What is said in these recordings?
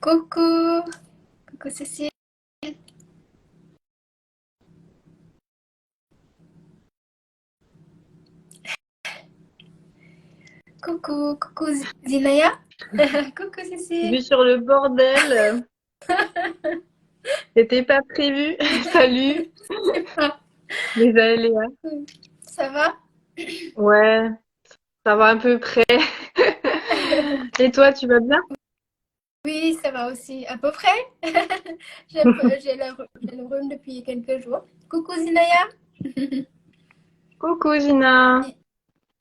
Coucou, coucou Cécile. Coucou Zinaya. Coucou Cécile. Vu sur le bordel, c'était pas prévu. Salut, C'est pas. les aléas. Ça va? Ouais, ça va à peu près. Et toi, tu vas bien? Oui, ça va aussi, à peu près. J'ai le rhume depuis quelques jours. Coucou Zinaya. Coucou Gina.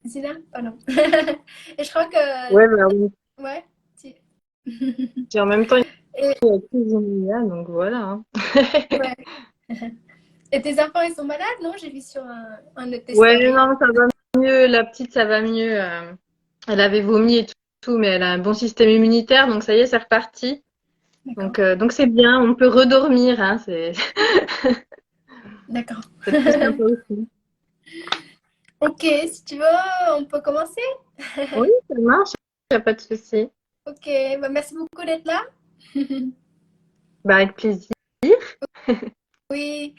Zina, pardon. Et je crois Ouais, bah que, oui. ouais, tu- Puis en même temps, il Et, y a cuisinière, donc voilà, hein. ouais. Et tes enfants, ils sont malades, non? J'ai vu sur un de tes Ouais, stories. non, ça va mieux. La petite, ça va mieux. Elle avait vomi et tout, mais elle a un bon système immunitaire, donc ça y est, c'est reparti. D'accord, Donc c'est bien, on peut redormir, hein. d'accord. C'est le plus sympa aussi. Ok, si tu veux, on peut commencer? Oui, ça marche, y a pas de souci. Ok, bah merci beaucoup d'être là. Bah, avec plaisir. Oui,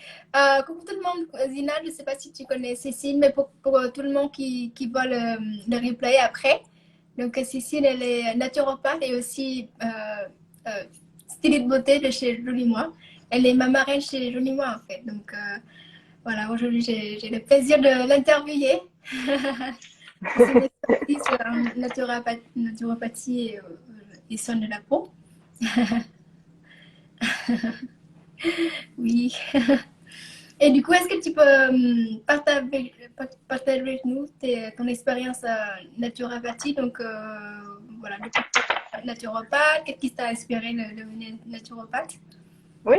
coucou tout le monde. Zina, je ne sais pas si tu connais Cécile, mais pour tout le monde qui voit le replay après. Donc, Cécile, elle est naturopathe et aussi styliste de beauté de chez Jolie Moi. Elle est ma marraine chez Jolie Moi, en fait. Donc, voilà, aujourd'hui, j'ai le plaisir de l'interviewer. C'est une expertise en naturopathie et soins de la peau. Oui. Et du coup, est-ce que tu peux partager avec nous ton expérience naturopathie? Donc, voilà, depuis que tu es naturopathe, qu'est-ce qui t'a inspiré de devenir naturopathe? Oui.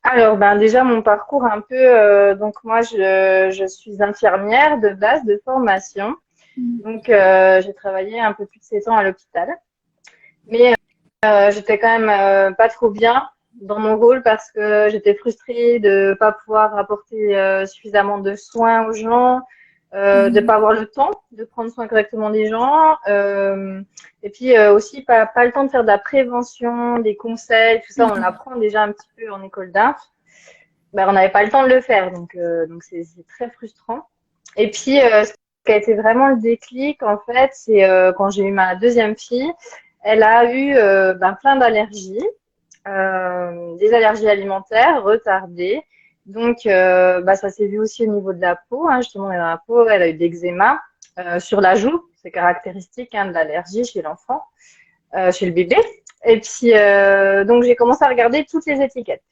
Alors, ben déjà mon parcours un peu. Donc moi, je suis infirmière de base de formation. Donc j'ai travaillé un peu plus de 7 ans à l'hôpital, mais j'étais quand même pas trop bien dans mon rôle parce que j'étais frustrée de pas pouvoir apporter suffisamment de soins aux gens, de Mhm. pas avoir le temps de prendre soin correctement des gens, et puis aussi pas le temps de faire de la prévention, des conseils, tout ça on l'apprend déjà un petit peu en école d'inf. Ben, on n'avait pas le temps de le faire, donc c'est très frustrant. Et puis, ce qui a été vraiment le déclic, en fait, c'est quand j'ai eu ma deuxième fille, elle a eu ben, plein d'allergies, des allergies alimentaires retardées. Donc, bah, ça s'est vu aussi au niveau de la peau, hein, justement, dans la peau, elle a eu de l'eczéma sur la joue, c'est caractéristique hein, de l'allergie chez l'enfant, chez le bébé. Et puis, donc, j'ai commencé à regarder toutes les étiquettes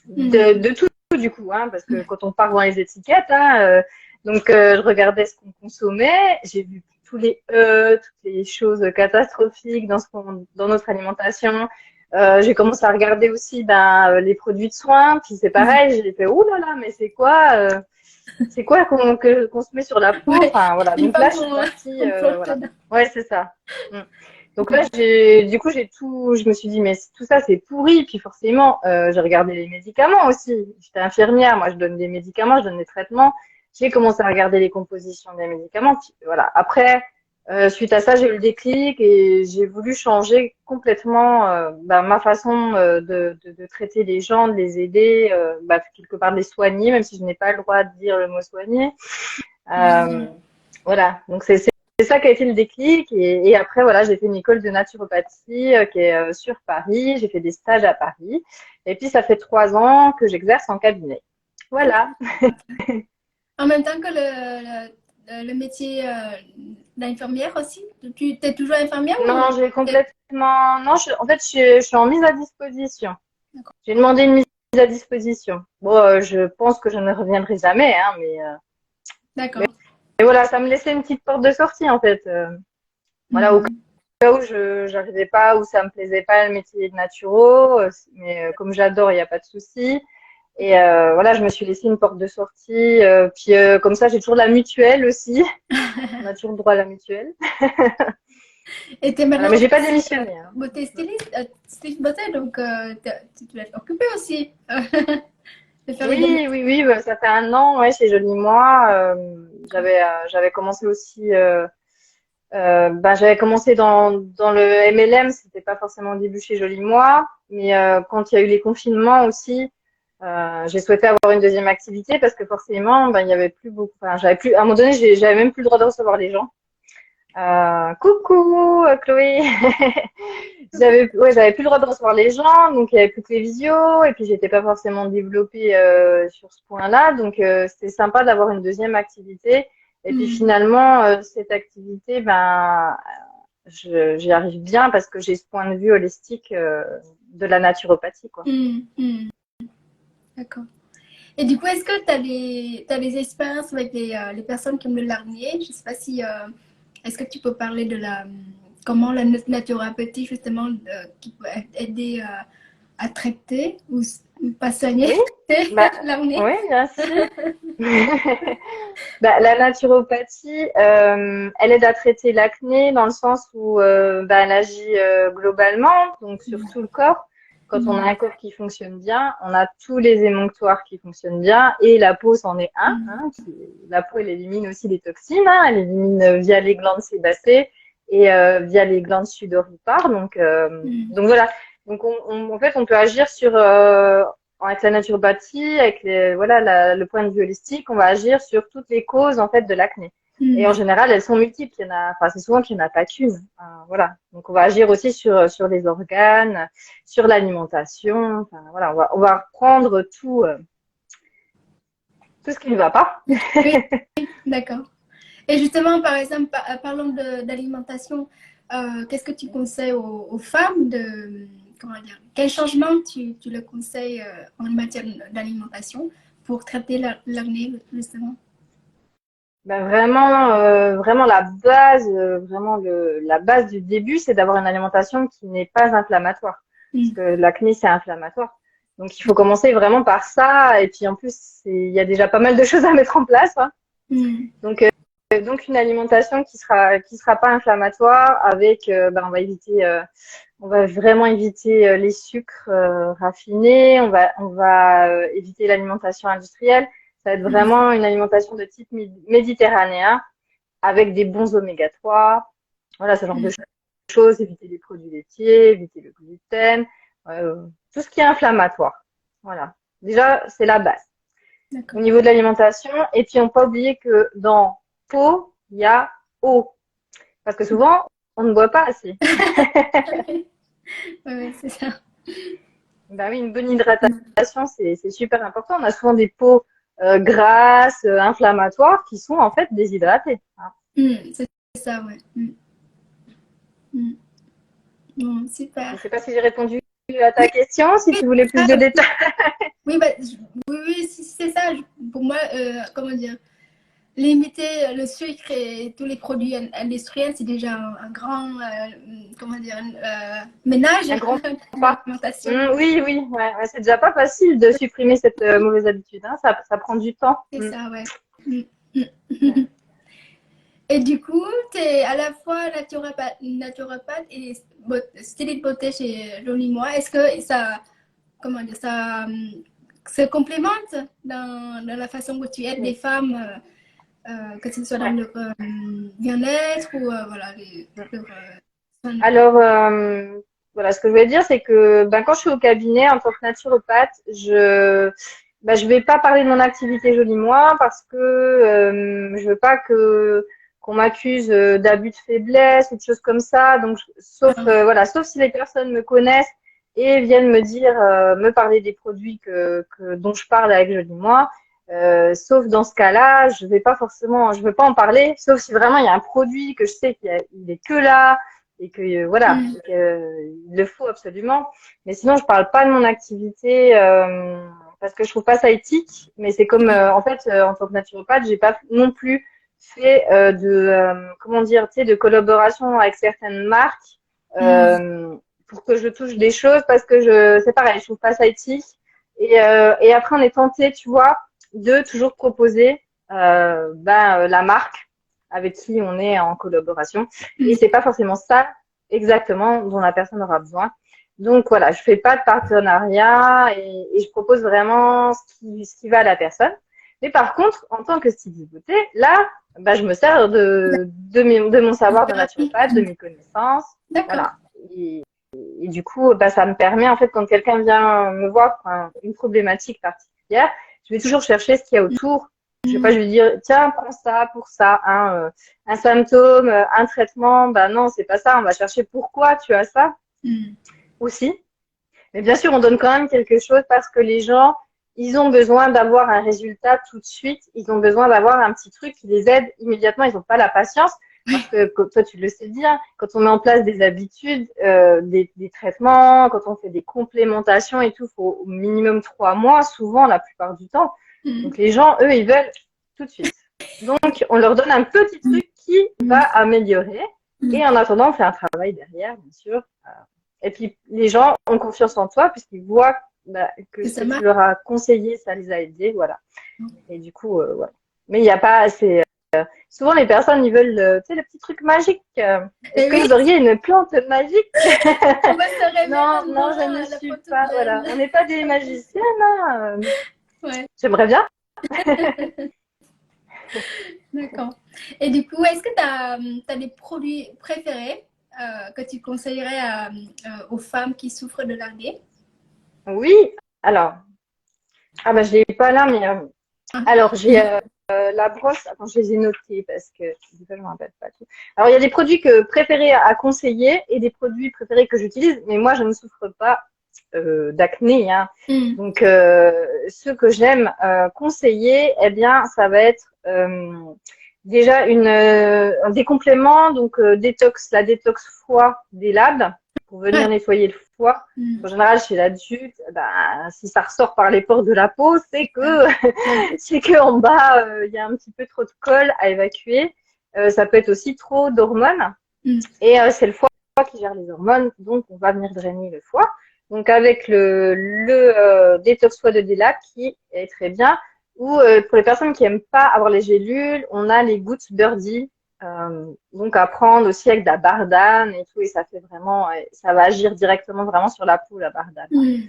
Mhm. de tout du coup, hein, parce que quand on part dans les étiquettes, hein, donc je regardais ce qu'on consommait, j'ai vu tous les toutes les choses catastrophiques dans notre alimentation. J'ai commencé à regarder aussi ben, les produits de soins, puis c'est pareil, j'ai fait oh là là, mais c'est quoi qu'on se met sur la peau, Ouais, enfin voilà. une Donc fois là, je suis partie, qu'on plonge voilà. dedans. Ouais, c'est ça. Mm. Donc là, Ouais. du coup, je me suis dit, mais tout ça, c'est pourri. Puis forcément, j'ai regardé les médicaments aussi. J'étais infirmière, moi, je donne des médicaments, je donne des traitements. J'ai commencé à regarder les compositions des médicaments. Puis, voilà. Après, suite à ça, j'ai eu le déclic et j'ai voulu changer complètement bah, ma façon de traiter les gens, de les aider, bah, quelque part de les soigner, même si je n'ai pas le droit de dire le mot soigner. Euh, Mhm. voilà, donc c'est ça qui a été le déclic. Et après, voilà, j'ai fait une école de naturopathie qui est sur Paris. J'ai fait des stages à Paris. Et puis, ça fait 3 ans que j'exerce en cabinet. Voilà. En même temps que le métier d'infirmière aussi? Tu es toujours infirmière Non, ou j'ai complètement. Non, en fait, je suis en mise à disposition. D'accord. J'ai demandé une mise à disposition. Bon, je pense que je ne reviendrai jamais, hein, mais D'accord. voilà, ça me laissait une petite porte de sortie, en fait. Voilà, au Mhm. cas où je j'arrivais pas, où ça me plaisait pas le métier de naturo, mais comme j'adore, il n'y a pas de souci. Et voilà, je me suis laissé une porte de sortie. Puis comme ça, j'ai toujours la mutuelle aussi. On a toujours le droit à la mutuelle. Et tu es Voilà, mais maintenant j'ai pas aussi démissionné, hein. beauté styliste, styliste beauté, donc tu dois être occupée aussi de faire les Oui, démarches. oui, oui, bah, ça fait 1 an, ouais, chez Jolie Moi. J'avais commencé aussi J'avais commencé dans le MLM, c'était pas forcément au début chez Jolie Moi, mais quand il y a eu les confinements aussi, j'ai souhaité avoir une deuxième activité parce que forcément, il y avait plus beaucoup. Enfin, j'avais plus. À un moment donné, j'avais même plus le droit de recevoir les gens. Coucou Chloé. J'avais plus le droit de recevoir les gens, donc il y avait plus que les visios, et puis j'étais pas forcément développée sur ce point-là, donc c'était sympa d'avoir une deuxième activité. Et puis finalement, cette activité, j'y arrive bien parce que j'ai ce point de vue holistique de la naturopathie, quoi. D'accord. Et du coup, est-ce que t'as des expériences avec les personnes qui ont le larmier? Je sais pas si est-ce que tu peux parler de comment la naturopathie justement qui peut aider à traiter ou pas soigner Oui, bah, l'acné? oui, bien sûr. La naturopathie, elle aide à traiter l'acné dans le sens où elle agit globalement, donc sur tout le corps. Quand on a un corps qui fonctionne bien, on a tous les émonctoires qui fonctionnent bien et la peau c'en est un. Hein, la peau, elle élimine aussi les toxines, hein, elle élimine via les glandes sébacées et via les glandes sudoripares. Donc voilà. Donc en fait, on peut agir sur avec la naturopathie, avec le point de vue holistique, on va agir sur toutes les causes en fait de l'acné. Et en général, elles sont multiples. C'est souvent qu'il n'y en a pas qu'une. Voilà. Donc on va agir aussi sur les organes, sur l'alimentation. Enfin, voilà, on va reprendre tout ce qui ne va pas. Oui, d'accord. Et justement, par exemple, parlons d'alimentation, qu'est-ce que tu conseilles aux femmes comment dire, quel changement tu leur conseilles en matière d'alimentation pour traiter l'acné, justement? Vraiment la base, la base du début, c'est d'avoir une alimentation qui n'est pas inflammatoire. Parce que l'acné, c'est inflammatoire. Donc, il faut commencer vraiment par ça. Et puis, en plus, il y a déjà pas mal de choses à mettre en place, hein. Donc une alimentation qui sera pas inflammatoire avec, on va vraiment éviter les sucres raffinés. On va éviter l'alimentation industrielle. Ça va être vraiment une alimentation de type méditerranéen avec des bons oméga 3. Voilà, ce genre de choses. Éviter les produits laitiers, éviter le gluten, tout ce qui est inflammatoire. Voilà. Déjà, c'est la base au niveau de l'alimentation. Et puis, on ne peut pas oublier que dans peau, il y a eau. Parce que souvent, on ne boit pas assez. Oui, c'est ça. Ben oui, une bonne hydratation, c'est super important. On a souvent des peaux grasses, inflammatoires, qui sont en fait déshydratées. C'est ça, ouais. Bon, Je super. ne sais pas si j'ai répondu à ta question, si tu voulais plus de détails. Oui, oui, c'est ça. Pour moi, comment dire, limiter le sucre et tous les produits industriels, c'est déjà un grand, comment dire, ménage Un grand dans pas. l'alimentation. Oui, c'est déjà pas facile de supprimer cette mauvaise habitude. Hein. Ça prend du temps. C'est ça, ouais. Et du coup, tu es à la fois naturopathe et styliste de beauté chez Jolie Moi. Est-ce que ça, comment dire, ça se complémente dans la façon que tu aides les femmes, que ce soit dans Ouais. leur bien-être ou voilà, leur soins de peau? Alors, voilà, ce que je voulais dire, c'est que quand je suis au cabinet en tant que naturopathe, je vais pas parler de mon activité Jolie Moi parce que je veux pas qu'on m'accuse d'abus de faiblesse ou de choses comme ça. Donc, sauf si les personnes me connaissent et viennent me dire, me parler des produits dont je parle avec Jolie Moi. Sauf dans ce cas-là, je veux pas en parler, sauf si vraiment il y a un produit que je sais il est que là et que il le faut absolument. Mais sinon, je parle pas de mon activité parce que je trouve pas ça éthique. Mais c'est comme en fait, en tant que naturopathe, j'ai pas non plus fait comment dire, tu sais, de collaboration avec certaines marques pour que je touche des choses parce que c'est pareil, je trouve pas ça éthique. Et après, on est tenté, tu vois, de toujours proposer la marque avec qui on est en collaboration. Et c'est pas forcément ça exactement dont la personne aura besoin. Donc voilà, je fais pas de partenariat et je propose vraiment ce qui va à la personne. Mais par contre, en tant que styliste beauté, là, bah, je me sers de mon savoir de naturopathe, de mes connaissances. D'accord. Voilà. Et, et du coup, bah, ça me permet, en fait, quand quelqu'un vient me voir pour une problématique particulière, je vais toujours chercher ce qu'il y a autour. Je vais pas Mm, lui dire, tiens, prends ça pour ça, hein, un symptôme, un traitement. Bah non, c'est pas ça. On va chercher pourquoi tu as ça mm, aussi. Mais bien sûr, on donne quand même quelque chose parce que les gens, ils ont besoin d'avoir un résultat tout de suite. Ils ont besoin d'avoir un petit truc qui les aide immédiatement. Ils n'ont pas la patience parce que, comme toi, tu le sais bien, quand on met en place des habitudes, des traitements, quand on fait des complémentations et tout, faut au minimum 3 mois, souvent, la plupart du temps. mm, Donc, les gens, eux, ils veulent tout de suite. Donc, on leur donne un petit mm, truc qui va mm, améliorer. Et mm. en attendant, on fait un travail derrière, bien sûr. Et puis, les gens ont confiance en toi puisqu'ils voient bah, que Que ce ça que tu marche. leur as conseillé, ça les a aidés, voilà. Et du coup, voilà. Mais il n'y a pas assez. Souvent, les personnes, ils veulent, tu sais, le petit truc magique. Est-ce Et que oui, vous auriez une plante magique? on va se réveiller le Non, non, je lendemain, ne la suis peau toute pas. Voilà, belle. on n'est pas des magiciennes. Hein. Ouais, J'aimerais bien. d'accord. Et du coup, est-ce que tu as, des produits préférés que tu conseillerais aux femmes qui souffrent de l'acné? Oui. Alors, ah bah je l'ai pas là, mais Ah, alors j'ai la brosse. Attends, je les ai notés parce que des fois, je me rappelle pas tout. Alors il y a des produits que préférés à conseiller et des produits préférés que j'utilise, mais moi je ne souffre pas d'acné, hein. mm, Donc ceux que j'aime conseiller, eh bien ça va être déjà des compléments, donc la détox foie des labs pour venir ouais, nettoyer le foie. mm, En général, chez l'adulte, ben, si ça ressort par les pores de la peau, c'est ouais, que ouais, c'est que en bas, il y a un petit peu trop de colle à évacuer. Ça peut être aussi trop d'hormones. mm, Et c'est le foie qui gère les hormones, donc on va venir drainer le foie. Donc avec le détox foie de Delac qui est très bien. Ou pour les personnes qui aiment pas avoir les gélules, on a les gouttes Birdie. Donc à prendre aussi avec de la bardane et tout, et ça fait vraiment, ça va agir directement vraiment sur la peau, la bardane. mm,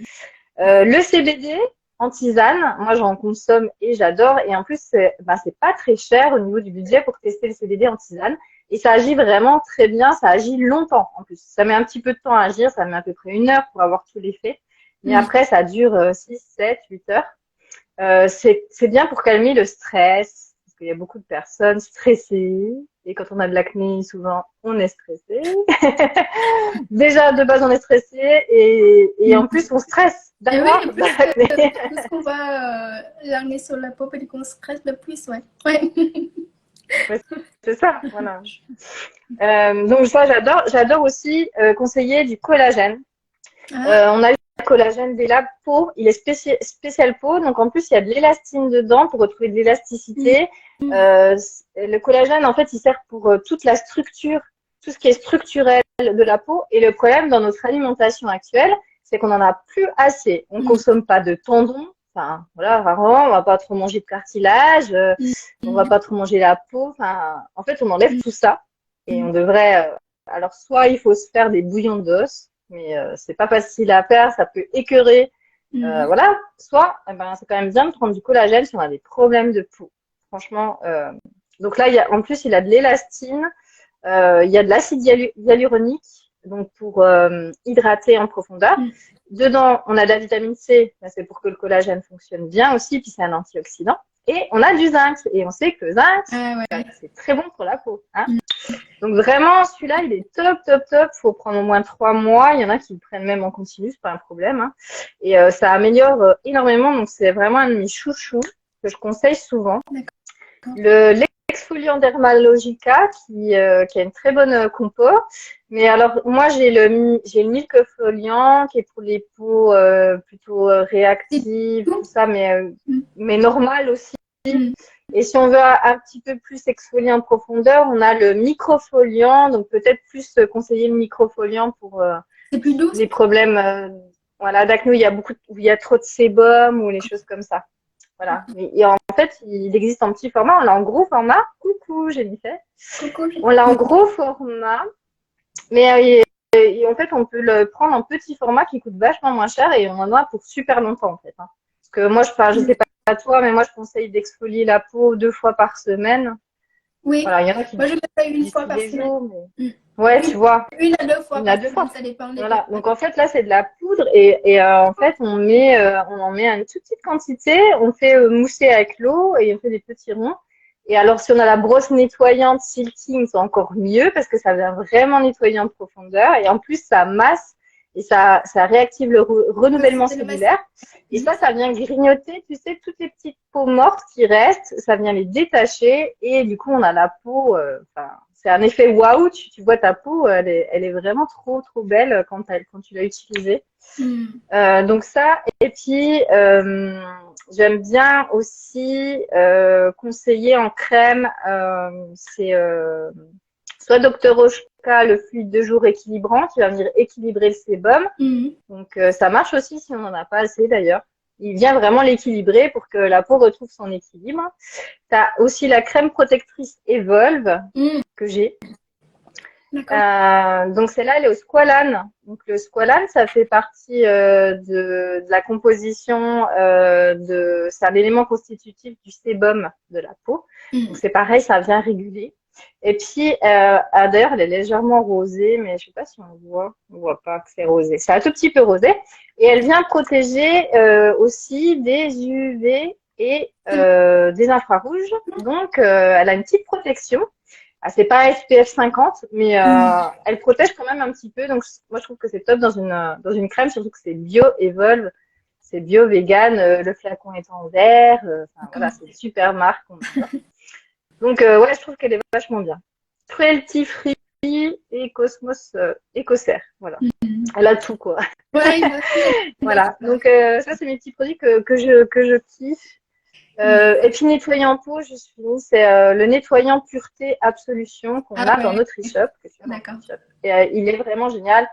Le CBD en tisane, moi j'en consomme et j'adore. Et en plus, c'est pas très cher au niveau du budget pour tester le CBD en tisane. Et ça agit vraiment très bien, ça agit longtemps en plus. Ça met un petit peu de temps à agir, ça met à peu près 1 heure pour avoir tout l'effet. Mais mm. après, ça dure 6, 7, 8 heures. C'est bien pour calmer le stress, parce qu'il y a beaucoup de personnes stressées. Et quand on a de l'acné, souvent, on est stressé. Déjà, de base, on est stressé et en plus, on stresse Et oui, d'avoir de l'acné. plus qu'on va l'acné sur la peau, plus qu'on stresse le plus, ouais. Ouais. Ouais, c'est ça, voilà. Donc ça, j'adore. J'adore aussi conseiller du collagène. Ah, On a le collagène des labs peau. Il est spécial peau. Donc en plus, il y a de l'élastine dedans pour retrouver de mm, l'élasticité. mm, Le collagène, en fait, il sert pour toute la structure, tout ce qui est structurel de la peau. Et le problème dans notre alimentation actuelle, c'est qu'on en a plus assez. On mm, consomme pas de tendons. Enfin, voilà, rarement. On va pas trop manger de cartilage. mm, On va pas trop manger la peau. Enfin, en fait, on enlève mm, tout ça. Et on devrait. Alors, soit il faut se faire des bouillons d'os, mais c'est pas facile à faire, ça peut écœurer. mm, Voilà. Soit, eh ben, c'est quand même bien de prendre du collagène si on a des problèmes de peau. Franchement. Donc là, en plus, il a de l'élastine, il y a de l'acide hyaluronique, donc pour hydrater en profondeur. mm. Dedans, on a de la vitamine C, c'est pour que le collagène fonctionne bien aussi, puis c'est un antioxydant. Et on a du zinc, et on sait que le zinc, Ah ouais. c'est très bon pour la peau. Hein. Mm, Donc vraiment, celui-là, il est top, top, top. Faut prendre au moins 3 mois. Il y en a qui le prennent même en continu, c'est pas un problème. Hein. Et ça améliore énormément. Donc c'est vraiment un de mes chouchous que je conseille souvent. d'accord. L'exfoliant Dermalogica qui a une très bonne compo. Mais alors moi j'ai le milkfoliant qui est pour les peaux plutôt C'est réactives, tout tout? ça, Mm, mais normal aussi. mm. Et si on veut un petit peu plus exfolier en profondeur, on a le microfoliant, donc peut-être plus conseiller le microfoliant pour C'est plus doux? les problèmes voilà, d'acné où où il y a trop de sébum ou les choses comme ça. Voilà. Et en fait, il existe en petit format, on l'a en gros format. Coucou, Jennifer. Coco. On l'a en gros format, mais en fait, on peut le prendre en petit format qui coûte vachement moins cher et on en a pour super longtemps en fait. Hein. Parce que moi, je sais pas à toi, mais moi, je conseille d'exfolier la peau 2 fois par semaine. Oui. Voilà, il y en a qui Moi, je fais ça une disent fois tous par les semaine. jours, mais Mm. ouais, tu vois, Une à deux fois une à par deux semaine, fois. ça dépend des Voilà. périodes. Donc en fait là c'est de la poudre et en fait on en met une toute petite quantité, on fait mousser avec l'eau et on fait des petits ronds. Et alors si on a la brosse nettoyante Silking, c'est encore mieux parce que ça vient vraiment nettoyer en profondeur et en plus ça masse et ça réactive le renouvellement C'est le massage. cellulaire. Et ça vient grignoter, tu sais, toutes les petites peaux mortes qui restent, ça vient les détacher et du coup on a la peau, enfin c'est un effet waouh, tu vois ta peau, elle est vraiment trop belle quand tu l'as utilisée. Mm. Donc ça, et puis j'aime bien aussi conseiller en crème, c'est soit Dr. Oshka, le fluide de jour équilibrant, qui va venir équilibrer le sébum. Mm. Donc ça marche aussi si on n'en a pas assez d'ailleurs. Il vient vraiment l'équilibrer pour que la peau retrouve son équilibre. Tu as aussi la crème protectrice Evolve Mm. que j'ai. D'accord. Donc celle-là, elle est au squalane. Donc le squalane, ça fait partie de la composition c'est un élément constitutif du sébum de la peau. Donc Mm. c'est pareil, ça vient réguler. Et puis d'ailleurs, elle est légèrement rosée, mais je sais pas si on voit pas que c'est rosé. C'est un tout petit peu rosé. Et elle vient protéger aussi des UV et des infrarouges. Donc elle a une petite protection. Ah, c'est pas SPF 50, mais Mm. elle protège quand même un petit peu. Donc, moi, je trouve que c'est top dans une crème, surtout que c'est bio Evolve, c'est bio vegan, le flacon est en verre. Enfin, voilà, D'accord. c'est une super marque. On adore. Donc, ouais, je trouve qu'elle est vachement bien. Cruelty Free et Cosmos Écossaire. Voilà. Mm. Elle a tout, quoi. Ouais, moi aussi, j'aime bien Voilà. ça. Donc, ça, c'est mes petits produits que je kiffe. Mm. Et puis nettoyant peau, juste fini, c'est le nettoyant pureté absolution qu'on Ah a dans ouais, notre e-shop, que tu as dans d'accord. notre e-shop. Et il est vraiment génial.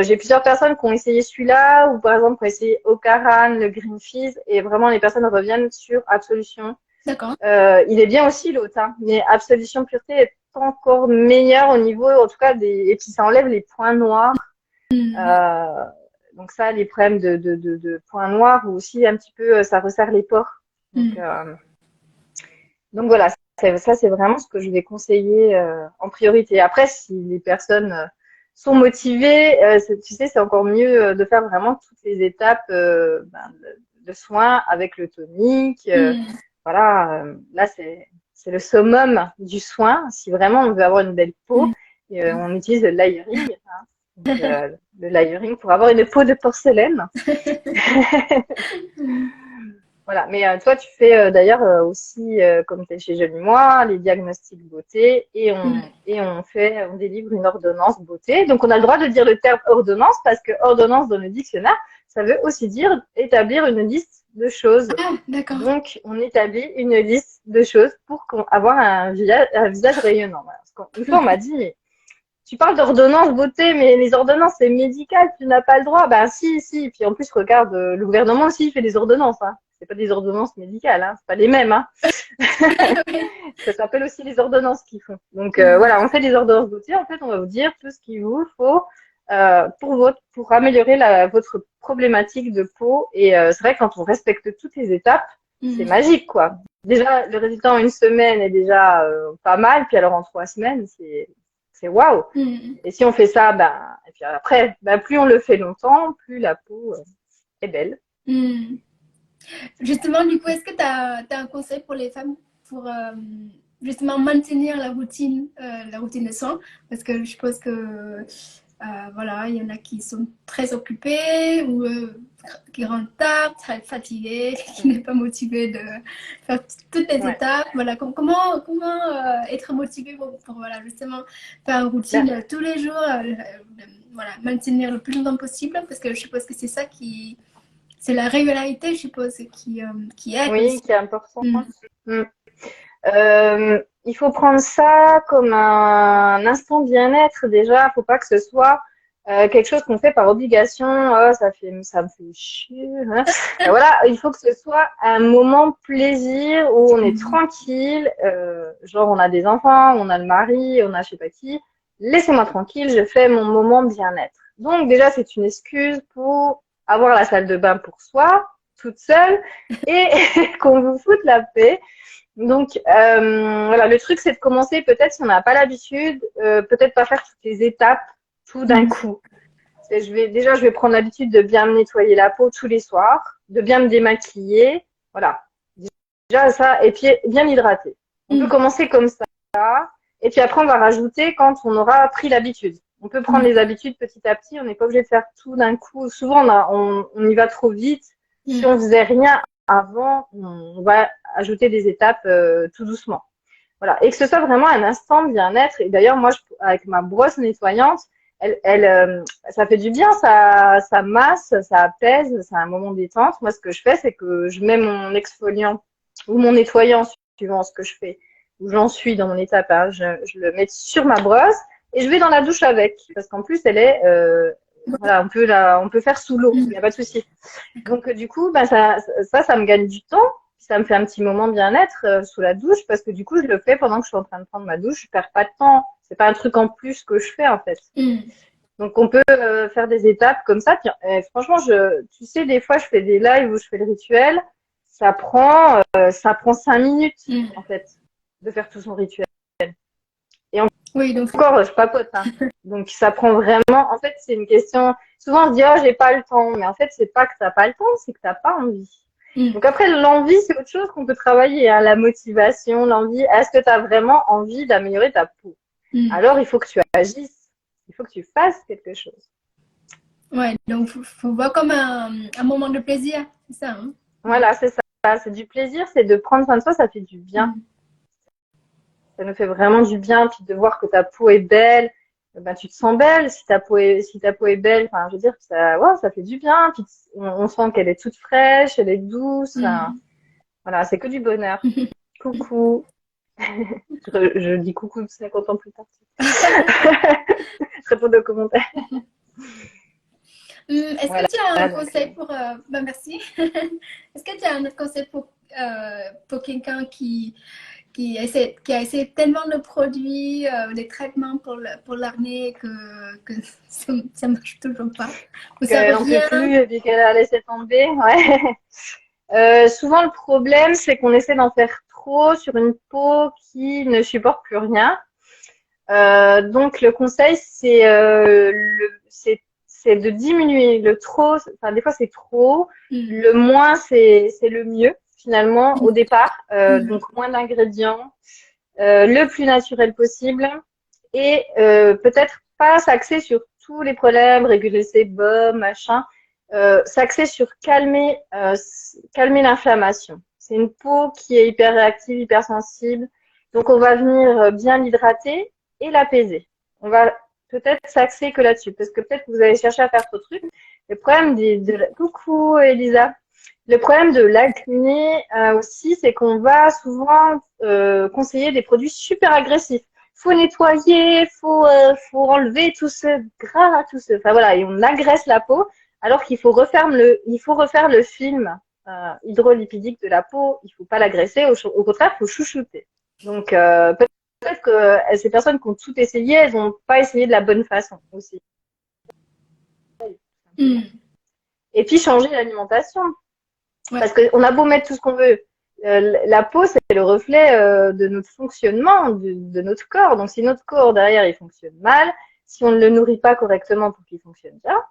J'ai plusieurs personnes qui ont essayé celui-là, ou par exemple qui ont essayé Ocaran, le Green Fizz, et vraiment les personnes reviennent sur absolution. D'accord. Il est bien aussi l'autre, hein, mais absolution pureté est encore meilleur au niveau, en tout cas, et puis ça enlève les points noirs. Mm. Euh, donc ça, les problèmes de points noirs, ou aussi un petit peu, ça resserre les pores. Donc, Mm. voilà, ça c'est vraiment ce que je vais conseiller en priorité. Après, si les personnes sont motivées, tu sais, c'est encore mieux de faire vraiment toutes les étapes de soins avec le tonique. Mm. Voilà, là c'est le summum du soin. Si vraiment on veut avoir une belle peau, Mm. on utilise le layering. Hein. Donc, le layering pour avoir une peau de porcelaine. Mm. Voilà, mais toi, tu fais d'ailleurs aussi, comme tu es chez Jolie Moi, les diagnostics beauté Mm. on délivre une ordonnance beauté. Donc, on a le droit de dire le terme ordonnance parce que ordonnance dans le dictionnaire, ça veut aussi dire établir une liste de choses. Ah, d'accord. Donc, on établit une liste de choses pour avoir un visage rayonnant. Voilà. Parce qu'une fois, on m'a dit, mais tu parles d'ordonnance beauté, mais les ordonnances, c'est médical, tu n'as pas le droit. Ben si. Puis en plus, regarde, le gouvernement aussi il fait des ordonnances. Hein. C'est pas des ordonnances médicales, hein. C'est pas les mêmes. Hein. Ça s'appelle aussi les ordonnances qu'ils font. Donc Mm. voilà, on fait des ordonnances beauté. En fait, on va vous dire tout ce qu'il vous faut pour améliorer votre problématique de peau. Et c'est vrai que quand on respecte toutes les étapes, c'est Mm. magique, quoi. Déjà, le résultat en une semaine est déjà pas mal. Puis alors en 3 semaines, c'est waouh. Mm. Et si on fait ça, et puis après, plus on le fait longtemps, plus la peau est belle. Mm. Justement, du coup, est-ce que tu as un conseil pour les femmes pour justement maintenir la routine de soins? Parce que je pense que voilà, il y en a qui sont très occupés ou qui rentrent tard, très fatigués, qui n'est pas motivé de faire toutes les Ouais. étapes. Voilà, comment être motivé pour voilà, justement faire une Ben, routine tous les jours, voilà, maintenir le plus longtemps possible, parce que je suppose que c'est ça qui c'est la régularité, je suppose, qui aide oui, aussi. qui est important. Mm. Mm. Il faut prendre ça comme un instant bien-être déjà. Faut pas que ce soit quelque chose qu'on fait par obligation. Oh, ça me fait chier. Hein. Et voilà, il faut que ce soit un moment plaisir où on est Mm. tranquille. Genre, on a des enfants, on a le mari, on a je sais pas qui. Laissez-moi tranquille, je fais mon moment bien-être. Donc déjà, c'est une excuse pour avoir la salle de bain pour soi, toute seule et qu'on vous foute la paix. Donc, voilà, le truc, c'est de commencer, peut-être si on n'a pas l'habitude, peut-être pas faire toutes les étapes tout d'un coup. Je vais prendre l'habitude de bien me nettoyer la peau tous les soirs, de bien me démaquiller, voilà. Déjà ça, et puis bien m'hydrater. On peut commencer comme ça, et puis après on va rajouter quand on aura pris l'habitude. On peut prendre les habitudes petit à petit, on n'est pas obligé de faire tout d'un coup. Souvent on y va trop vite. Si on faisait rien avant, on va ajouter des étapes tout doucement. Voilà, et que ce soit vraiment un instant de bien-être. Et d'ailleurs, moi, avec ma brosse nettoyante, ça fait du bien, ça masse, ça apaise, c'est un moment détente. Moi, ce que je fais, c'est que je mets mon exfoliant ou mon nettoyant, suivant ce que je fais, où j'en suis dans mon étape, hein, je le mets sur ma brosse et je vais dans la douche avec, parce qu'en plus, elle est, voilà, on peut faire sous l'eau, il n'y a pas de souci. Donc, du coup, bah, ça me gagne du temps. Ça me fait un petit moment bien-être sous la douche parce que du coup, je le fais pendant que je suis en train de prendre ma douche. Je perds pas de temps. C'est pas un truc en plus que je fais en fait. Donc, on peut faire des étapes comme ça. Tiens, franchement, tu sais, des fois, je fais des lives où je fais le rituel. Ça prend 5 minutes en fait de faire tout son rituel. Et Oui, donc encore, je papote. Hein. Donc, ça prend vraiment. En fait, c'est une question. Souvent, on se dit, oh, j'ai pas le temps. Mais en fait, c'est pas que t'as pas le temps, c'est que t'as pas envie. Donc après, l'envie, c'est autre chose qu'on peut travailler. Hein. La motivation, l'envie. Est-ce que tu as vraiment envie d'améliorer ta peau? Alors, il faut que tu agisses. Il faut que tu fasses quelque chose. ouais, donc faut voir comme un moment de plaisir, c'est ça. Hein? Voilà, c'est ça. C'est du plaisir, c'est de prendre soin de soi, ça fait du bien. Ça nous fait vraiment du bien. Puis de voir que ta peau est belle, ben, tu te sens belle. Si ta peau est belle, enfin, je veux dire, ça fait du bien. Puis on sent qu'elle est toute fraîche, elle est douce. Enfin, voilà, c'est que du bonheur. Coucou. Je dis coucou 50 ans plus tard. Je réponds aux commentaires. Est-ce Voilà. que tu as un conseil pour... ben merci. Est-ce que tu as un autre conseil pour quelqu'un qui a essayé tellement de produits, des traitements pour l'acné que ça ne marche toujours pas? Ou ça Qu'elle n'en peut revient? plus et puis qu'elle a laissé tomber. Ouais. Souvent, le problème, c'est qu'on essaie d'en faire trop sur une peau qui ne supporte plus rien. Donc, le conseil, c'est de diminuer le trop. Enfin, des fois, c'est trop. Le moins, c'est le mieux, finalement, au départ. Donc, moins d'ingrédients, le plus naturel possible. Et peut-être pas s'axer sur tous les problèmes, réguler ses sébum, machin. S'axer sur calmer l'inflammation. C'est une peau qui est hyper réactive, hyper sensible. Donc, on va venir bien l'hydrater et l'apaiser. On va peut-être s'axer que là-dessus, parce que peut-être que vous allez chercher à faire trop de trucs. Le problème coucou Elisa. Le problème de l'acné aussi, c'est qu'on va souvent conseiller des produits super agressifs. Faut nettoyer, faut enlever tout ce gras, enfin voilà, et on agresse la peau, alors qu'il faut refaire le film hydrolipidique de la peau. Il faut pas l'agresser, au contraire, il faut chouchouter. Donc peut-être que ces personnes qui ont tout essayé, elles n'ont pas essayé de la bonne façon aussi. Et puis changer l'alimentation. Ouais. Parce qu'on a beau mettre tout ce qu'on veut, la peau, c'est le reflet de notre fonctionnement, de notre corps. Donc, si notre corps, derrière, il fonctionne mal, si on ne le nourrit pas correctement pour qu'il fonctionne bien,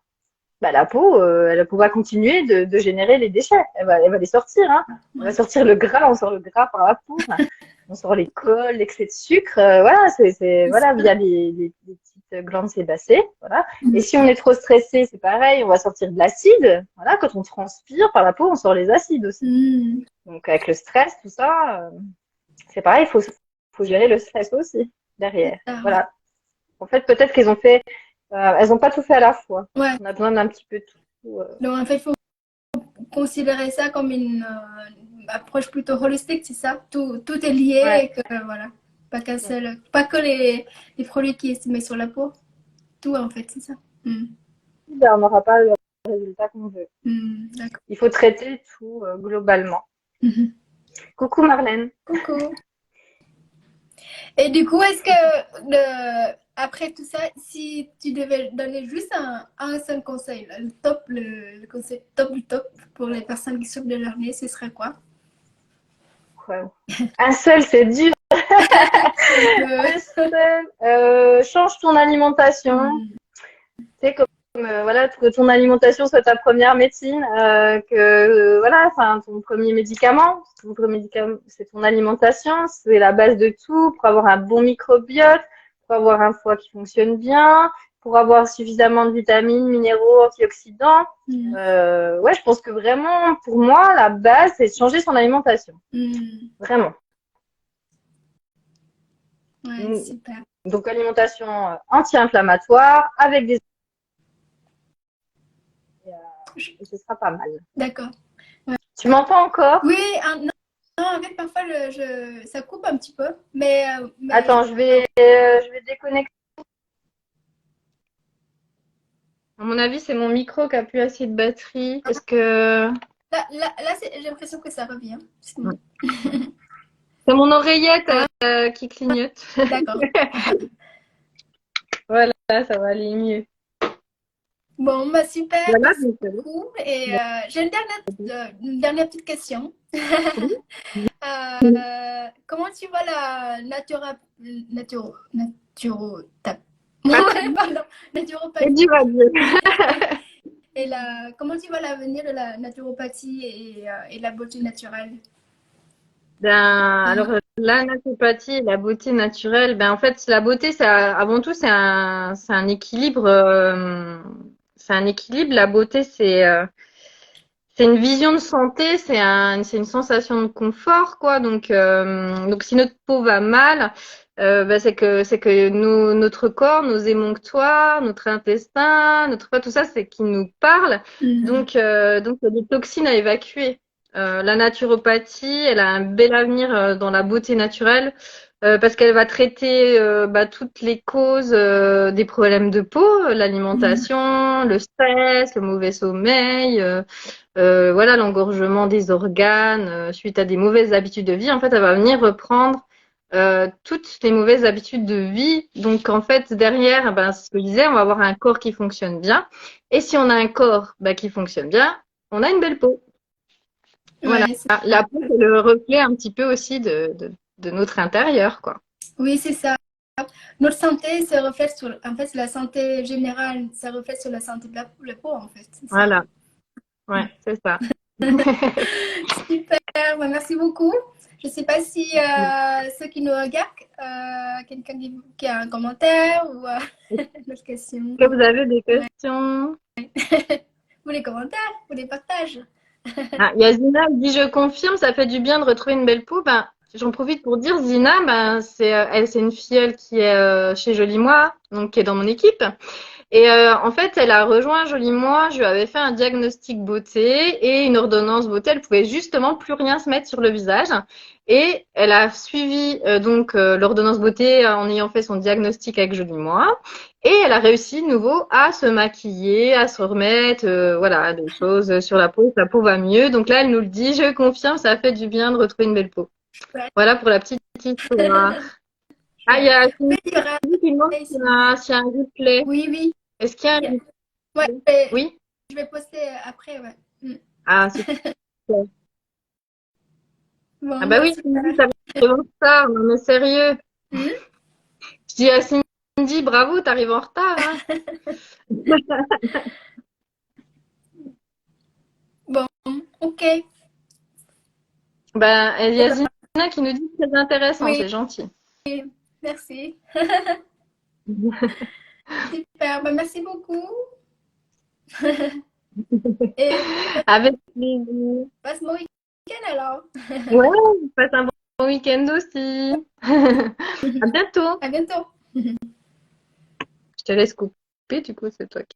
bah, la peau, elle va continuer de générer les déchets. Elle va les sortir. Hein. On va sortir le gras, on sort le gras par la peau. On sort les cols, l'excès de sucre. Voilà, voilà, via les petites glandes sébacées. Voilà. Et si on est trop stressé, c'est pareil, on va sortir de l'acide. Voilà, quand on transpire par la peau, on sort les acides aussi. Donc avec le stress, tout ça, c'est pareil, il faut gérer le stress aussi derrière. Voilà. En fait, peut-être qu'elles ont fait, elles n'ont pas tout fait à la fois. Ouais. On a besoin d'un petit peu de tout. Donc en fait, il faut considérer ça comme une approche plutôt holistique, c'est ça? Tout est lié et que voilà, pas que les produits qui se mettent sur la peau. Tout en fait, c'est ça. Ben, on n'aura pas le résultat qu'on veut. Il faut traiter tout globalement. Coucou Marlène. Coucou. Et du coup, est-ce que après tout ça, si tu devais donner juste un seul conseil, là, le conseil top du top pour les personnes qui souffrent de l'acné, ce serait quoi? Ouais. Un seul, c'est dur. C'est un Un peu... seul. Change ton alimentation. Hmm, Tu sais, comme voilà, que ton alimentation soit ta première médecine, voilà, enfin ton premier médicament. Ton premier médicament, c'est ton alimentation, c'est la base de tout pour avoir un bon microbiote, pour avoir un foie qui fonctionne bien, pour avoir suffisamment de vitamines, minéraux, antioxydants. hmm, Ouais, je pense que vraiment, pour moi, la base, c'est de changer son alimentation. hmm. Vraiment. Ouais, Mm. super. Donc, alimentation anti-inflammatoire avec des... Je- Et ce sera pas mal. D'accord. Tu m'entends encore? Oui, non, non, en fait, parfois, ça coupe un petit peu, mais Attends, je vais déconnecter. À mon avis, c'est mon micro qui a plus assez de batterie. Est-ce que... là, j'ai l'impression que ça revient. C'est bon. C'est mon oreillette Ah, qui clignote. d'accord. Voilà, ça va aller mieux. Bon, bah super, Voilà, merci donc, beaucoup. Et j'ai une dernière petite question. oui. Comment tu vois la Patrick, pardon, c'est naturopathie dur à dire. et comment tu vois l'avenir de la naturopathie et la beauté naturelle? Ben, alors, la naturopathie et la beauté naturelle, ben, en fait, la beauté, avant tout, c'est un équilibre. C'est un équilibre. La beauté, c'est une vision de santé, c'est une sensation de confort, quoi. Donc si notre peau va mal, ben, c'est que notre corps, nos émonctoires, notre intestin, tout ça, c'est qui nous parle. Mhm. Donc il y a des toxines à évacuer. La naturopathie, elle a un bel avenir dans la beauté naturelle. Parce qu'elle va traiter bah, toutes les causes des problèmes de peau, Mhm. l'alimentation, le stress, le mauvais sommeil, voilà, l'engorgement des organes suite à des mauvaises habitudes de vie. En fait, elle va venir reprendre toutes les mauvaises habitudes de vie. Donc, en fait, derrière, ben, c'est ce que je disais, on va avoir un corps qui fonctionne bien. Et si on a un corps ben, qui fonctionne bien, on a une belle peau. Voilà. Ouais, c'est ça. La peau, c'est le reflet un petit peu aussi de notre intérieur, quoi. Oui, c'est ça. Notre santé se reflète sur, en fait, la santé générale, ça reflète sur la santé de la peau, en fait, c'est ça. Voilà. Ouais, c'est ça. Super, bah, merci beaucoup. Je ne sais pas si ceux qui nous regardent, quelqu'un qui a un commentaire ou une autre question. Est-ce que vous avez des Ouais. questions? Ou les commentaires, ou les partages. Ah, il y a Zina qui dit je confirme, ça fait du bien de retrouver une belle peau. Ben, j'en profite pour dire Zina, ben, c'est une filleule qui est chez Jolie Moi, donc qui est dans mon équipe. Et en fait, elle a rejoint Jolie Moi, je lui avais fait un diagnostic beauté et une ordonnance beauté. Elle pouvait justement plus rien se mettre sur le visage. Et elle a suivi l'ordonnance beauté en ayant fait son diagnostic avec Jolie Moi. Et elle a réussi de nouveau à se maquiller, à se remettre, voilà, des choses sur la peau. Sa peau va mieux. Donc là, elle nous le dit, je confirme, ça fait du bien de retrouver une belle peau. Chouette, Voilà pour la petite histoire. Ah, il y chouette. a Oui, Cindy il y aura qui demande s'il vous plaît. s'il y a un replay. Oui, oui. Est-ce qu'il y a un Ouais, replay? Oui? je vais poster après, ouais. Mm. Ah, super. Ah Bon, bah bah, oui, super. Cindy, t'arrives en retard. Non mais sérieux. Mm. Je dis à Cindy, bravo, t'arrives en retard, hein. Bon, ok. Ben, il y Eh a ben, Zina qui nous dit très intéressant, oui, c'est gentil. merci. Super, bah, merci beaucoup. Et Avec plaisir. passe mon week-end alors. Ouais, passe un bon week-end aussi. À bientôt. À bientôt. Je te laisse couper, du coup, c'est toi qui